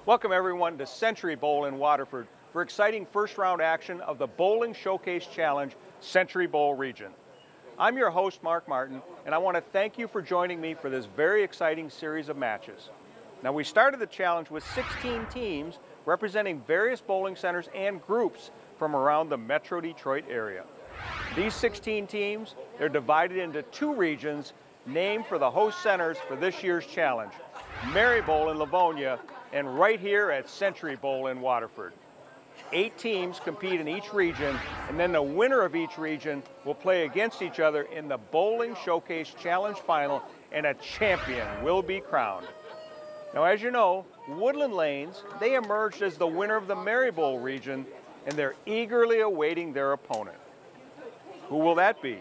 Welcome everyone to Century Bowl in Waterford for exciting first round action of the Bowling Showcase Challenge Century Bowl region. I'm your host, Mark Martin, and I want to thank you for joining me for this very exciting series of matches. Now, we started the challenge with 16 teams representing various bowling centers and groups from around the Metro Detroit area. These 16 teams, they're divided into two regions named for the host centers for this year's challenge, Mary Bowl in Livonia and right here at Century Bowl in Waterford. 8 teams compete in each region, and then the winner of each region will play against each other in the Bowling Showcase Challenge Final, and a champion will be crowned. Now, as you know, Woodland Lanes, they emerged as the winner of the Mary Bowl region, and they're eagerly awaiting their opponent. Who will that be?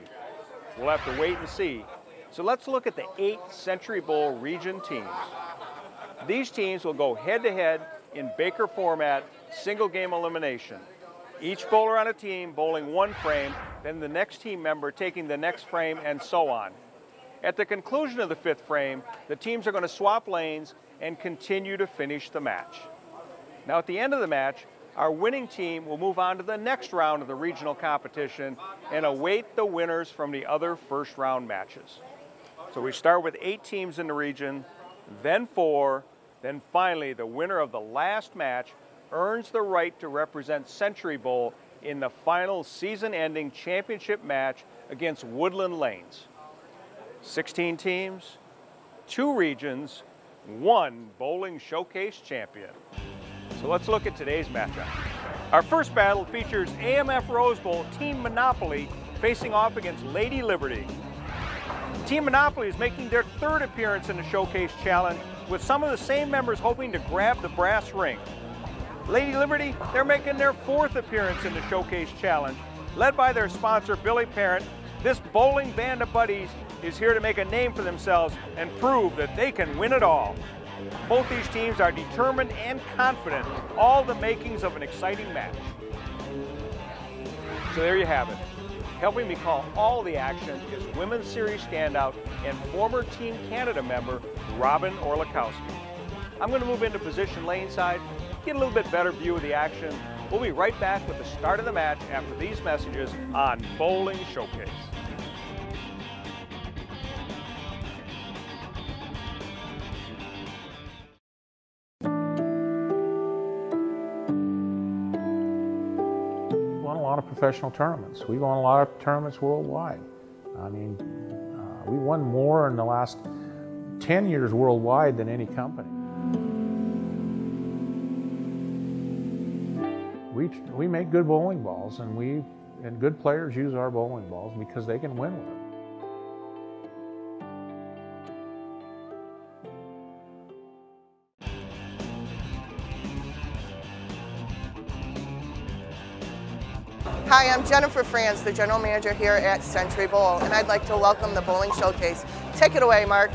We'll have to wait and see. So let's look at the 8 Century Bowl region teams. These teams will go head-to-head in Baker format, single game elimination. Each bowler on a team bowling one frame, then the next team member taking the next frame, and so on. At the conclusion of the 5th frame, the teams are going to swap lanes and continue to finish the match. Now, at the end of the match, our winning team will move on to the next round of the regional competition and await the winners from the other first round matches. So we start with 8 teams in the region, then 4, then finally the winner of the last match earns the right to represent Century Bowl in the final season-ending championship match against Woodland Lanes. 16 teams, 2 regions, 1 Bowling Showcase champion. So let's look at today's matchup. Our first battle features AMF Rose Bowl Team Monopoly facing off against Lady Liberty. Team Monopoly is making their 3rd appearance in the Showcase Challenge, with some of the same members hoping to grab the brass ring. Lady Liberty, they're making their 4th appearance in the Showcase Challenge. Led by their sponsor, Billy Parent, this bowling band of buddies is here to make a name for themselves and prove that they can win it all. Both these teams are determined and confident, all the makings of an exciting match. So there you have it. Helping me call all the action is Women's Series standout and former Team Canada member, Robin Orlikowski. I'm going to move into position laneside, get a little bit better view of the action. We'll be right back with the start of the match after these messages on Bowling Showcase. A lot of professional tournaments. We've won a lot of tournaments worldwide. I mean, we won more in the last 10 years worldwide than any company. We make good bowling balls, and good players use our bowling balls because they can win with them. Hi, I'm Jennifer Franz, the General Manager here at Century Bowl, and I'd like to welcome the Bowling Showcase. Take it away, Mark.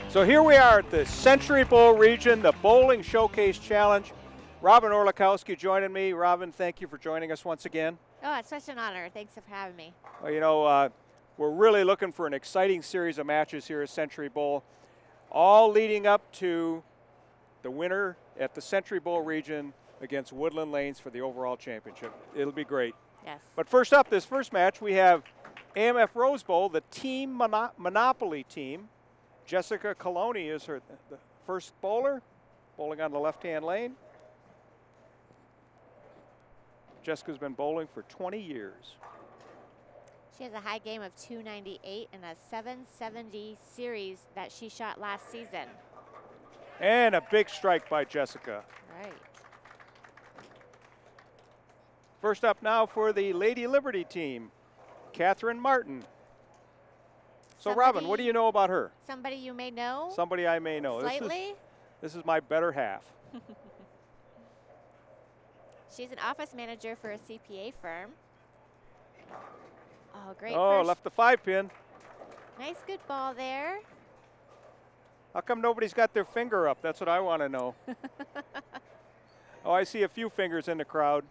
So here we are at the Century Bowl region, the Bowling Showcase Challenge. Robin Orlikowski joining me. Robin, thank you for joining us once again. Oh, it's such an honor. Thanks for having me. Well, you know, we're really looking for an exciting series of matches here at Century Bowl, all leading up to the winner at the Century Bowl region against Woodland Lanes for the overall championship. It'll be great. Yes. But first up, this first match, we have AMF Rose Bowl, the Team Monopoly team. Jessica Coloni is the first bowler, bowling on the left-hand lane. Jessica's been bowling for 20 years. She has a high game of 298 and a 770 series that she shot last season. And a big strike by Jessica. Right. First up now for the Lady Liberty team, Catherine Martin. So Robin, what do you know about her? Somebody you may know? Somebody I may know. Slightly? This is my better half. She's an office manager for a CPA firm. Oh, great. Oh, left the 5-pin. Nice, good ball there. How come nobody's got their finger up? That's what I want to know. Oh, I see a few fingers in the crowd.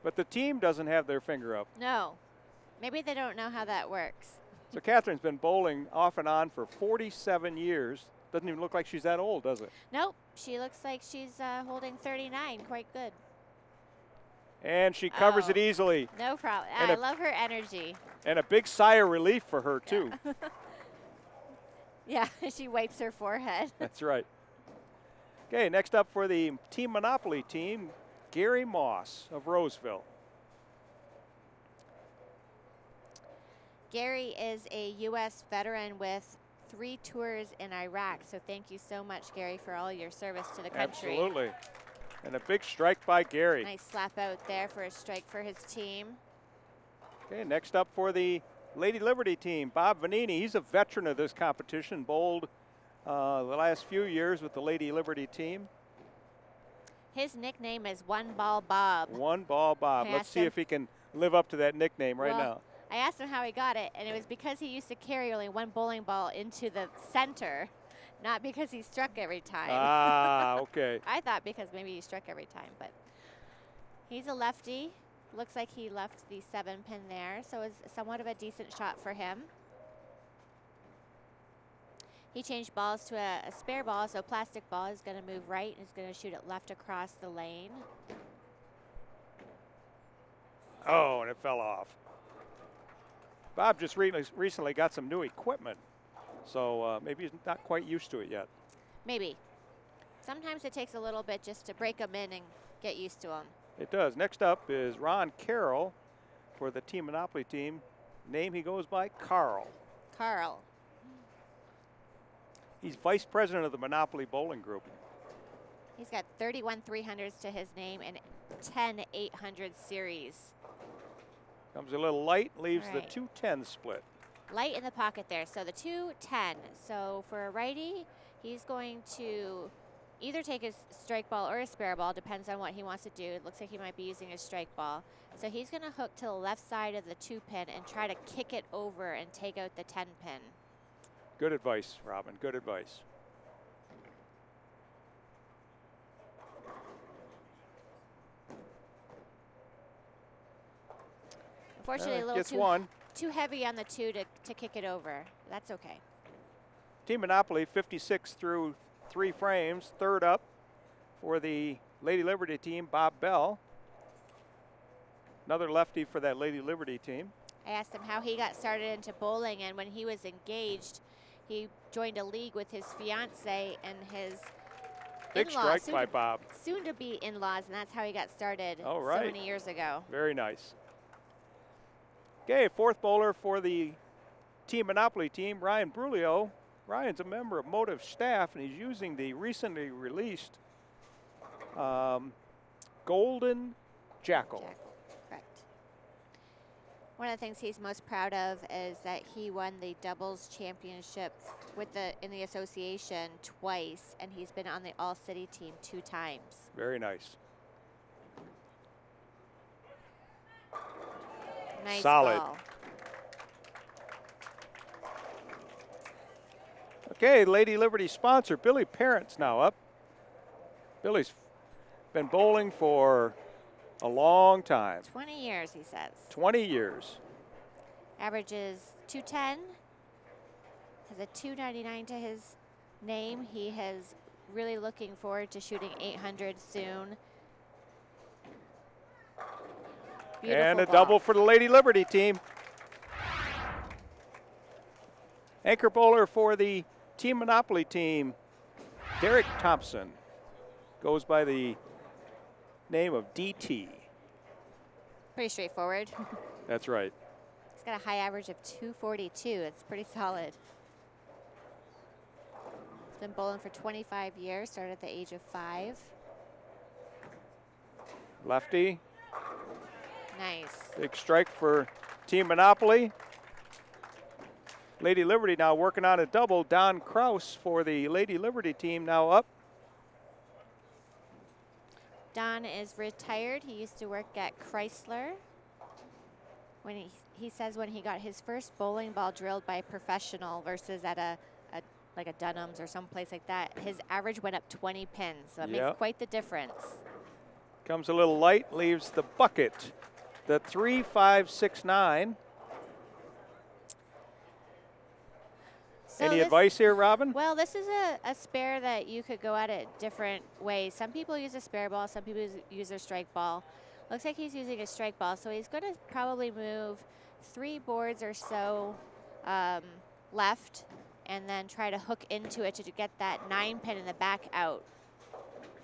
But the team doesn't have their finger up. No. Maybe they don't know how that works. So Catherine's been bowling off and on for 47 years. Doesn't even look like she's that old, does it? Nope, she looks like she's holding 39, quite good. And she covers it easily. No problem. And I love her energy. And a big sigh of relief for her, too. Yeah, she wipes her forehead. That's right. Okay, next up for the Team Monopoly team, Gary Moss of Roseville. Gary is a U.S. veteran with 3 tours in Iraq, so thank you so much, Gary, for all your service to the country. Absolutely. And a big strike by Gary. Nice slap out there for a strike for his team. Okay, next up for the Lady Liberty team, Bob Vanini. He's a veteran of this competition, bowled the last few years with the Lady Liberty team. His nickname is One Ball Bob. One Ball Bob. Let's see if he can live up to that nickname right now. I asked him how he got it, and it was because he used to carry only 1 bowling ball into the center, not because he struck every time. Ah, okay. I thought because maybe he struck every time, but he's a lefty. Looks like he left the 7-pin there, so it's somewhat of a decent shot for him. He changed balls to a spare ball, so plastic ball is going to move right and is going to shoot it left across the lane. Oh, and it fell off. Bob just recently got some new equipment, so maybe he's not quite used to it yet. Maybe. Sometimes it takes a little bit just to break them in and get used to them. It does. Next up is Ron Carroll for the Team Monopoly team. Name he goes by, Carl. Carl. He's vice president of the Monopoly Bowling Group. He's got 31 300s to his name and 10 800 series. Comes a little light, leaves the 2-10 split. Light in the pocket there, so the 2-10. So for a righty, he's going to either take his strike ball or a spare ball, depends on what he wants to do. It looks like he might be using his strike ball. So he's going to hook to the left side of the 2-pin and try to kick it over and take out the 10-pin. Good advice, Robin, good advice. Unfortunately, a little too heavy on the 2 to kick it over. That's okay. Team Monopoly 56 through 3 frames. Third up for the Lady Liberty team, Bob Bell. Another lefty for that Lady Liberty team. I asked him how he got started into bowling, and when he was engaged, he joined a league with his fiance and his big strike by Bob. Soon to be in-laws, and that's how he got started so many years ago. Very nice. Okay, fourth bowler for the Team Monopoly team, Ryan Brulio. Ryan's a member of Motive staff, and he's using the recently released Golden Jackal. Correct. One of the things he's most proud of is that he won the doubles championship in the association twice, and he's been on the all-city team 2 times. Very nice. Nice solid ball. Okay, Lady Liberty sponsor, Billy Parent's now up. Billy's been bowling for a long time. 20 years, he says. 20 years. Averages 210. Has a 299 to his name. He is really looking forward to shooting 800 soon. Beautiful and a ball. Double for the Lady Liberty team. Anchor bowler for the Team Monopoly team, Derek Thompson, goes by the name of DT. Pretty straightforward. That's right. He's got a high average of 242. It's pretty solid. He's been bowling for 25 years, started at the age of 5. Lefty. Nice. Big strike for Team Monopoly. Lady Liberty now working on a double. Don Kraus for the Lady Liberty team now up. Don is retired. He used to work at Chrysler. When he says when he got his first bowling ball drilled by a professional versus at like a Dunham's or someplace like that, his average went up 20 pins. So it makes quite the difference. Comes a little light, leaves the bucket. The 3-5-6-9. So Any advice here, Robin? Well, this is a spare that you could go at it different ways. Some people use a spare ball, some people use their strike ball. Looks like he's using a strike ball, so he's going to probably move 3 boards or so left and then try to hook into it to get that 9 pin in the back out.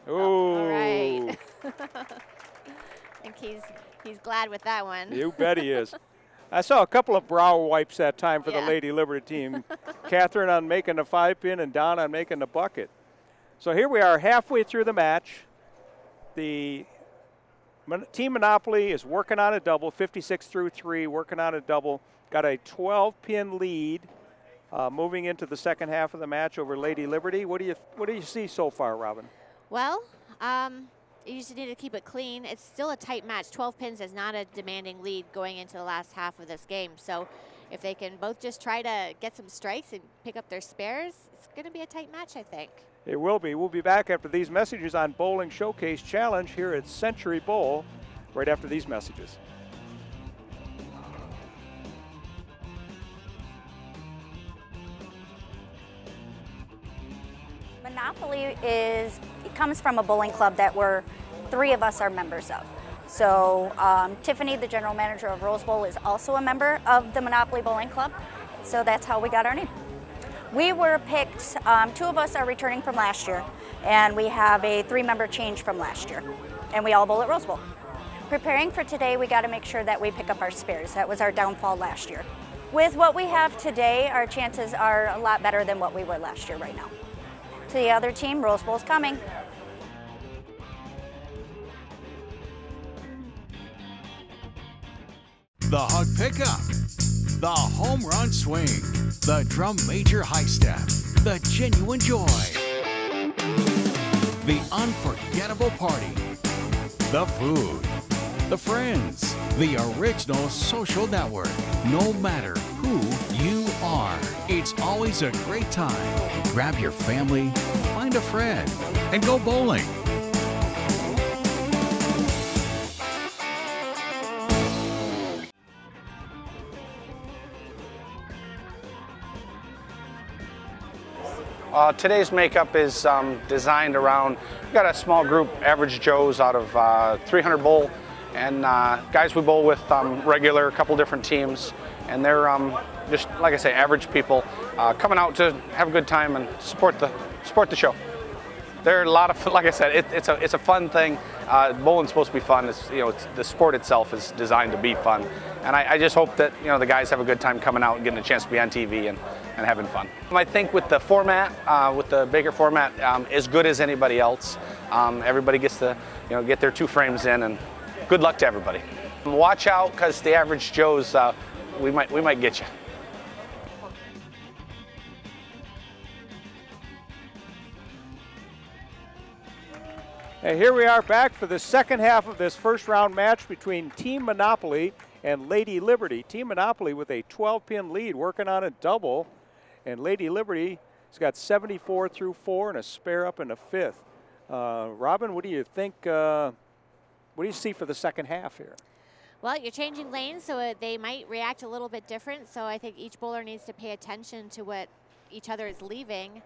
Ooh. All right. I think he's glad with that one. You bet he is. I saw a couple of brow wipes that time for the Yeah. Lady Liberty team. Catherine on making the 5-pin and Don on making the bucket. So here we are halfway through the match. The Team Monopoly is working on a double, 56 through 3, working on a double. Got a 12-pin lead moving into the second half of the match over Lady Liberty. What do you see so far, Robin? Well, you just need to keep it clean. It's still a tight match. 12 pins is not a demanding lead going into the last half of this game. So if they can both just try to get some strikes and pick up their spares, it's going to be a tight match, I think. It will be. We'll be back after these messages on Bowling Showcase Challenge here at Century Bowl right after these messages. Monopoly it comes from a bowling club that 3 of us are members of. So Tiffany, the general manager of Rose Bowl, is also a member of the Monopoly Bowling Club. So that's how we got our name. We were picked, 2 of us are returning from last year, and we have a 3-member change from last year. And we all bowl at Rose Bowl. Preparing for today, we got to make sure that we pick up our spares. That was our downfall last year. With what we have today, our chances are a lot better than what we were last year right now. To the other team, Rose Bowl's coming. The hug pickup, the home run swing, the drum major high step, the genuine joy, the unforgettable party, the food, the friends, the original social network. No matter who you are, it's always a great time. Grab your family, find a friend, and go bowling. Today's makeup is designed around, we've got a small group, average Joes out of 300 bowl, and guys we bowl with regular, a couple different teams, and they're just, like I say, average people coming out to have a good time and support the show. There are a lot of, like I said, it's a fun thing. Bowling's supposed to be fun. The sport itself is designed to be fun, and I just hope that the guys have a good time coming out and getting a chance to be on TV and having fun. I think with the format, with the Baker format, as good as anybody else. Everybody gets to get their 2 frames in, and good luck to everybody. Watch out, because the average Joes, we might get you. And here we are back for the second half of this first round match between Team Monopoly and Lady Liberty. Team Monopoly with a 12-pin lead, working on a double, and Lady Liberty has got 74 through 4 and a spare up in the 5th. Robin, what do you think? What do you see for the second half here? Well, you're changing lanes, so they might react a little bit different. So I think each bowler needs to pay attention to what each other is leaving,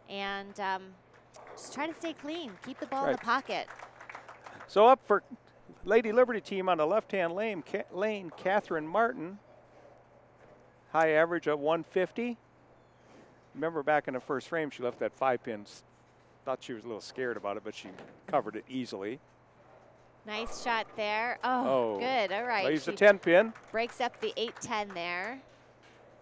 and just try to stay clean. Keep the ball in the pocket. So up for Lady Liberty team on the left-hand lane, Catherine Martin. High average of 150. Remember back in the first frame, she left that 5 pins. Thought she was a little scared about it, but she covered it easily. Nice shot there. Oh, good. All right. Leaves a 10-pin. Breaks up the 8-10 there.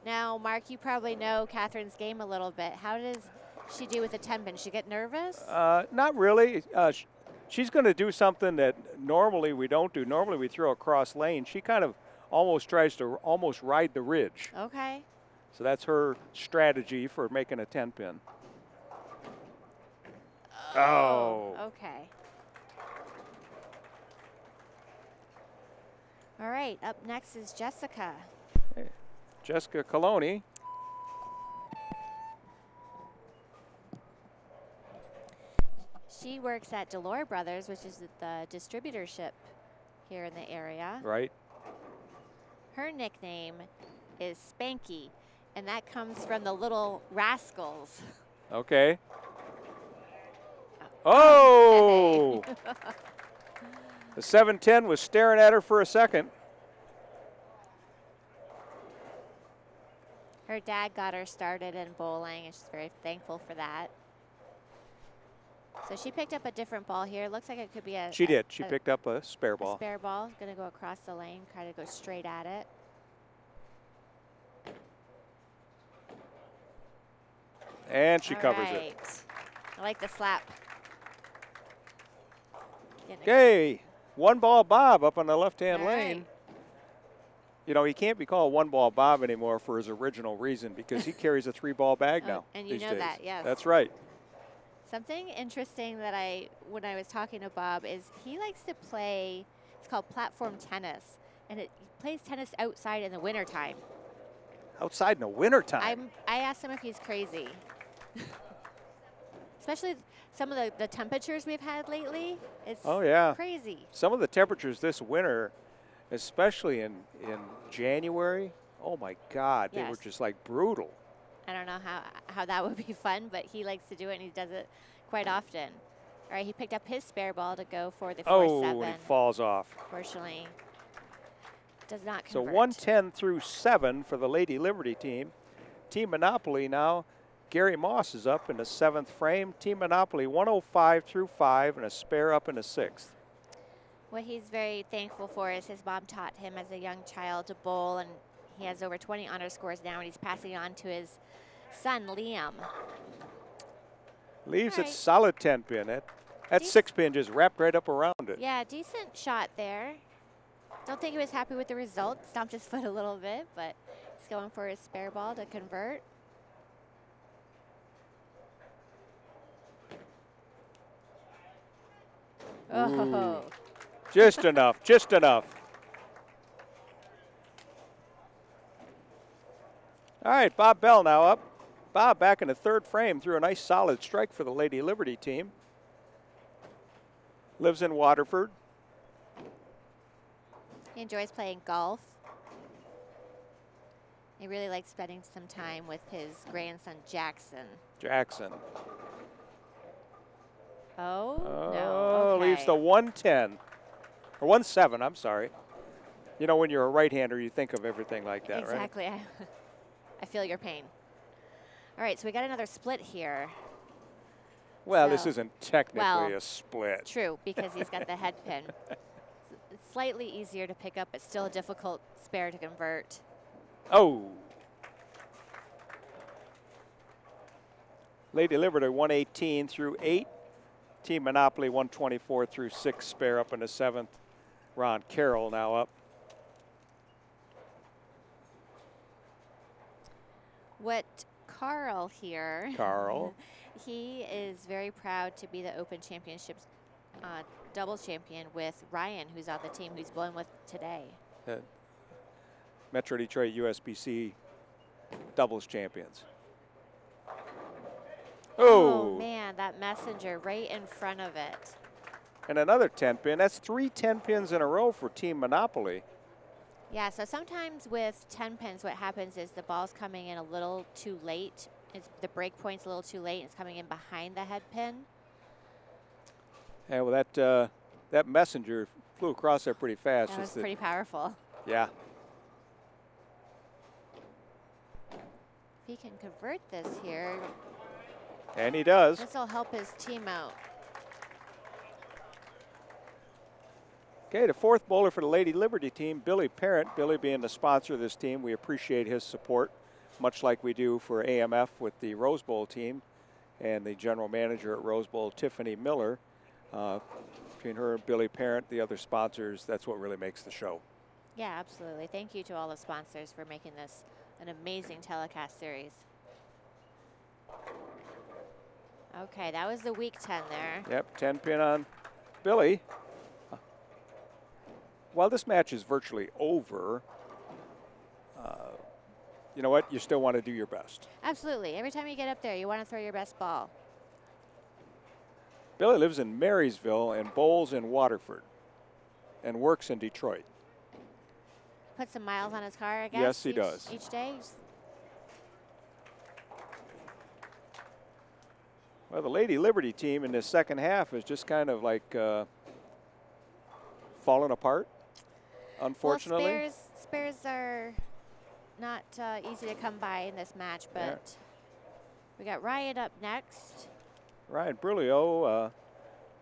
Now, Mark, you probably know Catherine's game a little bit. How does she do with a 10-pin? She get nervous? Not really. She's going to do something that normally we don't do. Normally we throw across lane. She kind of almost tries to ride the ridge. Okay. So that's her strategy for making a 10-pin. Oh. Okay. All right, up next is Jessica. Hey, Jessica Coloni. She works at Delore Brothers, which is the distributorship here in the area. Right. Her nickname is Spanky, And that comes from the little rascals. Okay. Oh! The 7-10 was staring at her for a second. Her dad got her started in bowling, and she's very thankful for that. So she picked up a different ball here. Looks like it could be a... She did. She picked up a spare ball. A spare ball. Going to go across the lane, try to go straight at it. And she covers it. I like the slap. Okay, 1-ball Bob up on the left-hand lane. You know, he can't be called 1-ball Bob anymore for his original reason because he carries a 3-ball bag now. And you know days. that, yes. That's right. Something interesting that when I was talking to Bob is he likes to play, it's called platform tennis, and he plays tennis outside in the wintertime. Outside in the wintertime? I asked him if he's crazy. Especially some of the temperatures we've had lately. It's crazy. Some of the temperatures this winter, especially in January, oh my God, they were just like brutal. I don't know how that would be fun, but he likes to do it, and he does it quite often. All right, he picked up his spare ball to go for the 4-7. Oh, and he falls off. Fortunately, does not convert. So 110 through 7 for the Lady Liberty team. Team Monopoly now, Gary Moss is up in the 7th frame. Team Monopoly 105 through 5 and a spare up in the 6th. What he's very thankful for is his mom taught him as a young child to bowl, and he has over 20 honor scores now, and he's passing on to his son, Liam. Leaves it solid 10-pin. That 6-pin just wrapped right up around it. Yeah, decent shot there. Don't think he was happy with the result. Stomped his foot a little bit, but he's going for his spare ball to convert. Oh. Just enough, just enough. All right, Bob Bell now up. Bob back in the 3rd frame threw a nice solid strike for the Lady Liberty team. Lives in Waterford. He enjoys playing golf. He really likes spending some time with his grandson, Jackson. Jackson. Oh, no. Okay. Leaves the 110. Or 1-7, I'm sorry. You know, when you're a right-hander, you think of everything like that, exactly. right? Exactly. I feel your pain. All right, so we got another split here. Well, so, this isn't technically a split. True, because he's got the head pin. It's slightly easier to pick up, but still a difficult spare to convert. Oh. Lady Liberty 118 through 8. Team Monopoly 124 through 6, spare up in the 7th. Ron Carroll now up. What Carl here. Carl. He is very proud to be the Open Championships doubles champion with Ryan, who's on the team, who's bowling with today. Metro Detroit USBC doubles champions. Oh, man, that messenger right in front of it. And another 10-pin. That's 3 10-pins in a row for Team Monopoly. Yeah, so sometimes with 10 pins, what happens is the ball's coming in a little too late. The break point's a little too late, and it's coming in behind the head pin. Yeah, well, that messenger flew across there pretty fast. That was pretty powerful. Yeah. If he can convert this here. And he does. This will help his team out. Okay, the 4th bowler for the Lady Liberty team, Billy Parent. Billy being the sponsor of this team, we appreciate his support, much like we do for AMF with the Rose Bowl team and the general manager at Rose Bowl, Tiffany Miller. Between her and Billy Parent, the other sponsors, that's what really makes the show. Yeah, absolutely. Thank you to all the sponsors for making this an amazing telecast series. Okay, that was the weak 10 there. Yep, 10-pin on Billy. While this match is virtually over, you know what? You still want to do your best. Absolutely. Every time you get up there, you want to throw your best ball. Billy lives in Marysville and bowls in Waterford and works in Detroit. Put some miles on his car, I guess? Yes, he does. Each day? Well, the Lady Liberty team in the second half is just kind of like falling apart, unfortunately. Well, spares are not easy to come by in this match, but we got Ryan up next. Ryan Brulio,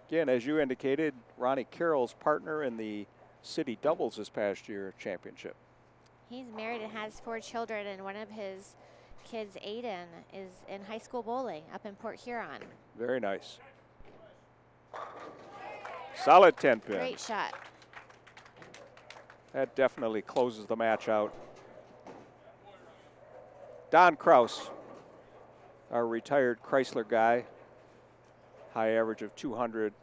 again, as you indicated, Ronnie Carroll's partner in the city doubles this past year championship. He's married and has 4 children, and one of his kids, Aiden, is in high school bowling up in Port Huron. Very nice. Solid 10-pin. Great shot. That definitely closes the match out. Don Kraus, our retired Chrysler guy, high average of 200,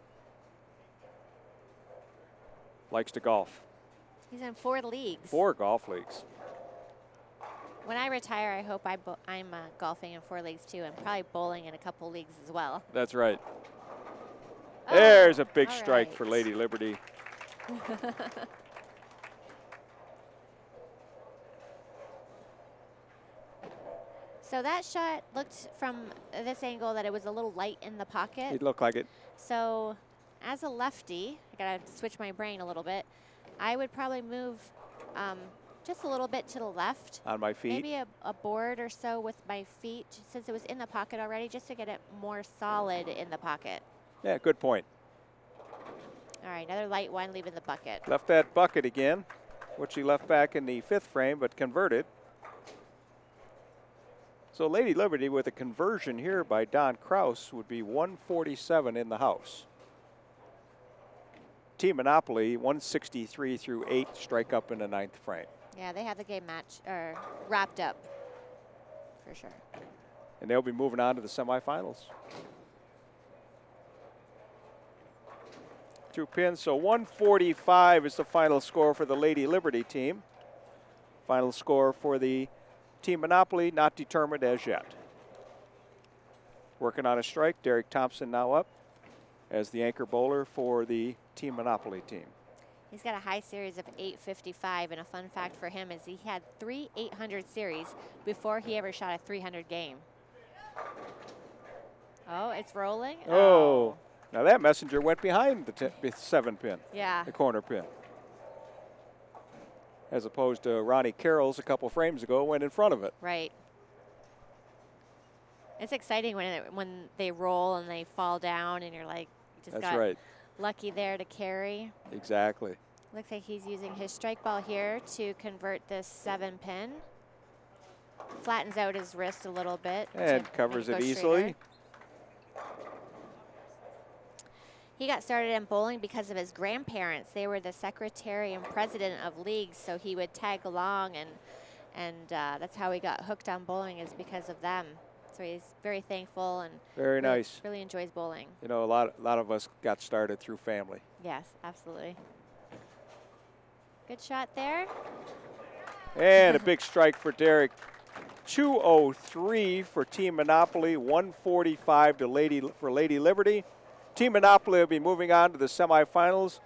likes to golf. He's in 4 leagues. 4 golf leagues. When I retire, I hope I'm golfing in 4 leagues too, and probably bowling in a couple leagues as well. That's right. Oh, there's a big all strike right. for Lady Liberty. So that shot looked from this angle that it was a little light in the pocket. It looked like it. So as a lefty, I gotta switch my brain a little bit. I would probably move just a little bit to the left. On my feet. Maybe a board or so with my feet, since it was in the pocket already, just to get it more solid in the pocket. Yeah, good point. All right, another light one, leaving the bucket. Left that bucket again, which he left back in the 5th frame, but converted. So Lady Liberty with a conversion here by Don Kraus would be 147 in the house. Team Monopoly 163 through 8 strike up in the 9th frame. Yeah, they have the game match or wrapped up for sure. And they'll be moving on to the semifinals. 2 pins, so 145 is the final score for the Lady Liberty team. Final score for the Team Monopoly, not determined as yet. Working on a strike, Derek Thompson now up as the anchor bowler for the Team Monopoly team. He's got a high series of 855, and a fun fact for him is he had 3 800 series before he ever shot a 300 game. Oh, it's rolling. Oh, now that messenger went behind the 7 pin. Yeah. The corner pin. As opposed to Ronnie Carroll's a couple frames ago went in front of it. Right. It's exciting when they roll and they fall down and you're like, you just That's got right. lucky there to carry. Exactly. Looks like he's using his strike ball here to convert this 7 pin. Flattens out his wrist a little bit. And covers it easily. He got started in bowling because of his grandparents. They were the secretary and president of leagues, so he would tag along, and that's how he got hooked on bowling, is because of them. So he's very thankful and very nice. Really enjoys bowling. You know, a lot of us got started through family. Yes, absolutely. Good shot there. And a big strike for Derek. 203 for Team Monopoly, 145 for Lady Liberty. Team Monopoly will be moving on to the semifinals.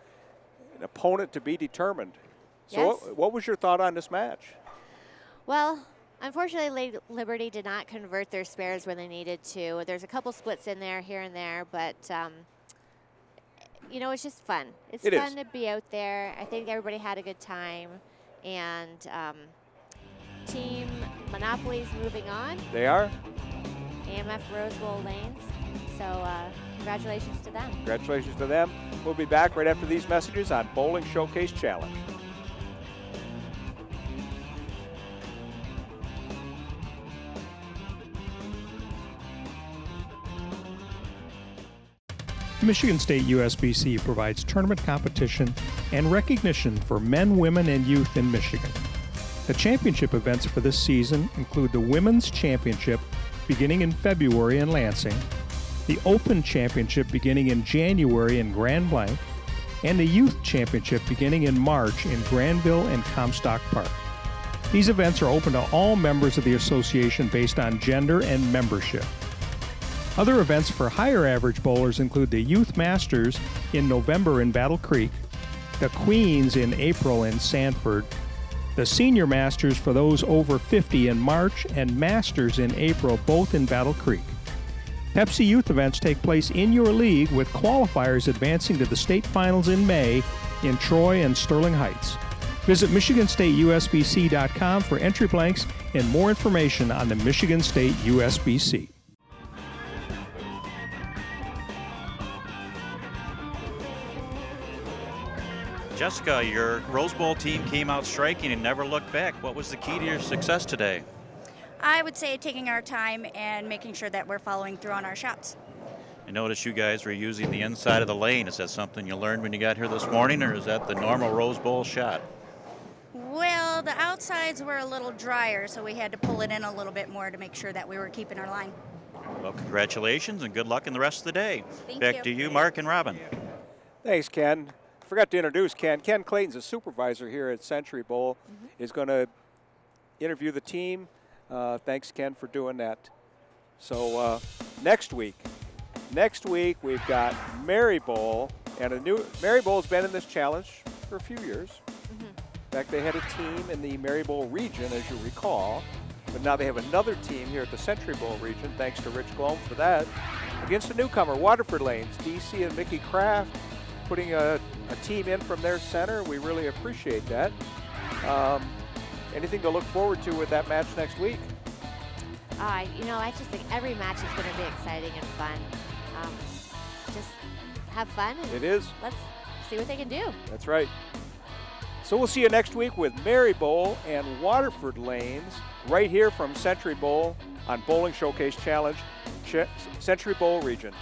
An opponent to be determined. So Yes. what was your thought on this match? Well, unfortunately, Lady Liberty did not convert their spares when they needed to. There's a couple splits in there, here and there, but you know, it's just fun. It's fun to be out there. I think everybody had a good time, and Team Monopoly's moving on. They are. AMF Rosewell Lanes. So congratulations to them. Congratulations to them. We'll be back right after these messages on Bowling Showcase Challenge. Michigan State USBC provides tournament competition and recognition for men, women, and youth in Michigan. The championship events for this season include the Women's Championship beginning in February in Lansing, the Open Championship beginning in January in Grand Blanc, and the Youth Championship beginning in March in Granville and Comstock Park. These events are open to all members of the association based on gender and membership. Other events for higher average bowlers include the Youth Masters in November in Battle Creek, the Queens in April in Sanford, the Senior Masters for those over 50 in March, and Masters in April, both in Battle Creek. Pepsi Youth events take place in your league with qualifiers advancing to the state finals in May in Troy and Sterling Heights. Visit MichiganStateUSBC.com for entry blanks and more information on the Michigan State USBC. Jessica, your Rose Bowl team came out striking and never looked back. What was the key to your success today? I would say taking our time and making sure that we're following through on our shots. I noticed you guys were using the inside of the lane. Is that something you learned when you got here this morning, or is that the normal Rose Bowl shot? Well, the outsides were a little drier, so we had to pull it in a little bit more to make sure that we were keeping our line. Well, congratulations and good luck in the rest of the day. Back to you, Mark and Robin. Thanks, Ken. Forgot to introduce Ken. Ken Clayton's a supervisor here at Century Bowl. Is going to interview the team. Thanks, Ken, for doing that. So next week we've got Mary Bowl, and Mary Bowl's been in this challenge for a few years. In fact, they had a team in the Mary Bowl region, as you recall, but now they have another team here at the Century Bowl region. Thanks to Rich Glome for that. Against a newcomer, Waterford Lanes, DC and Mickey Kraft, putting a team in from their center. We really appreciate that. Anything to look forward to with that match next week? You know, I just think every match is going to be exciting and fun. Just have fun. And it is. Let's see what they can do. That's right. So we'll see you next week with Mary Bowl and Waterford Lanes right here from Century Bowl on Bowling Showcase Challenge, Century Bowl region.